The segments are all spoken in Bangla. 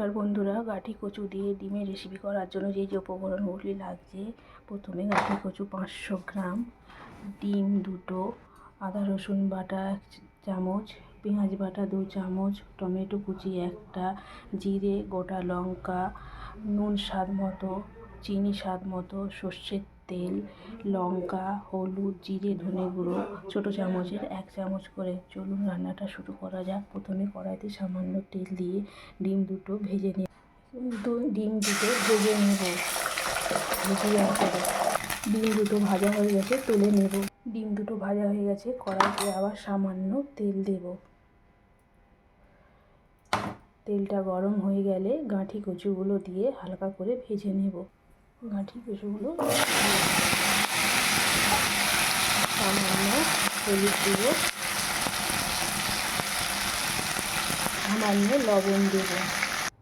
আর বন্ধুরা, গাঠি কচু দিয়ে ডিমের রেসিপি করার জন্য যে উপকরণগুলি লাগছে, প্রথমে গাঠি কচু 500 গ্রাম, ডিম 2টো, আদা রসুন বাটা 1 চামচ, পেঁয়াজ বাটা 2 চামচ, টমেটো কুচি 1টা, জিরে, গোটা লঙ্কা, নুন স্বাদ মতো, চিনি স্বাদ মতো, সর্ষের তেল, লঙ্কা, হলুদ, জিরে, ধনে গুঁড়ো ছোটো চামচের 1 চামচ করে। চলুন রান্নাটা শুরু করা যাক। প্রথমে কড়াইতে সামান্য তেল দিয়ে ডিম দুটো ভেজে নেব। ডিম দুটো ভেজে নেব। ডিম দুটো ভাজা হয়ে গেছে, তুলে নেব। ডিম দুটো ভাজা হয়ে গেছে, কড়াইতে আবার সামান্য তেল দেব। তেলটা গরম হয়ে গেলে গাঁঠি কচুগুলো দিয়ে হালকা করে ভেজে নেব। গাঁঠি কচুগুলো সামান্য হলুদ দেব, সামান্য লবণ দেব।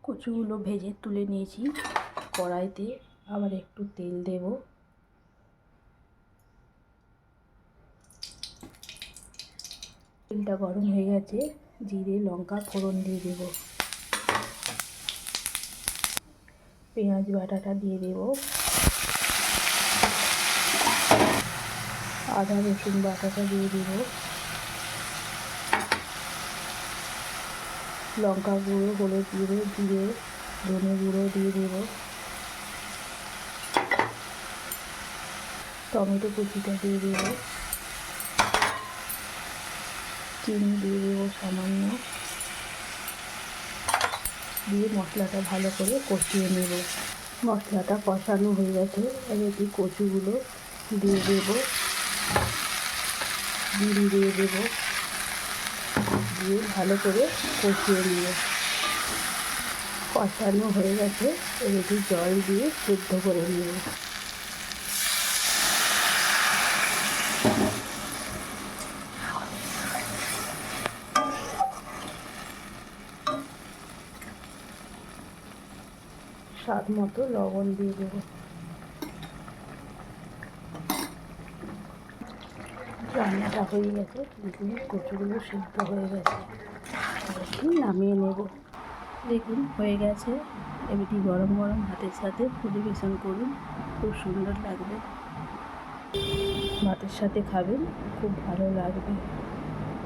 কচুগুলো ভেজে তুলে নিয়েছি। কড়াইতে আবার একটু তেল দেব। তেলটা গরম হয়ে গেছে, জিরে লঙ্কা ফোড়ন দিয়ে দেব। পেঁয়াজ বাটাটা দিয়ে দেব। আদা রসুন বাটাটা দিয়ে দেব। লঙ্কা গুঁড়ো, হলুদ গুঁড়ো, জিরে, ধনে গুঁড়ো দিয়ে দেব। টমেটো কুচিটা দিয়ে দেব। চিনি দিয়ে দেব সামান্য, দিয়ে মশলাটা ভালো করে কষিয়ে নেব। মশলাটা কষানো হয়ে গেছে, এবার এই কচুগুলো দিয়ে দেব, জিরে দিয়ে দেব, দিয়ে ভালো করে কষিয়ে নেব। কষানো হয়ে গেছে, এবার জল দিয়ে সেদ্ধ করে নেব। স্বাদ মতো লবণ দিয়ে দেব। রান্নাটা হয়ে গেছে, দেখুন কচুগুলো সিদ্ধ হয়ে গেছে। এখন নামিয়ে নেব। দেখুন হয়ে গেছে। এবারটি গরম গরম ভাতের সাথে পরিবেশন করুন, খুব সুন্দর লাগবে। ভাতের সাথে খাবেন, খুব ভালো লাগবে।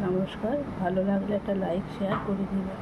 নমস্কার, ভালো লাগলে একটা লাইক শেয়ার করে দেবেন।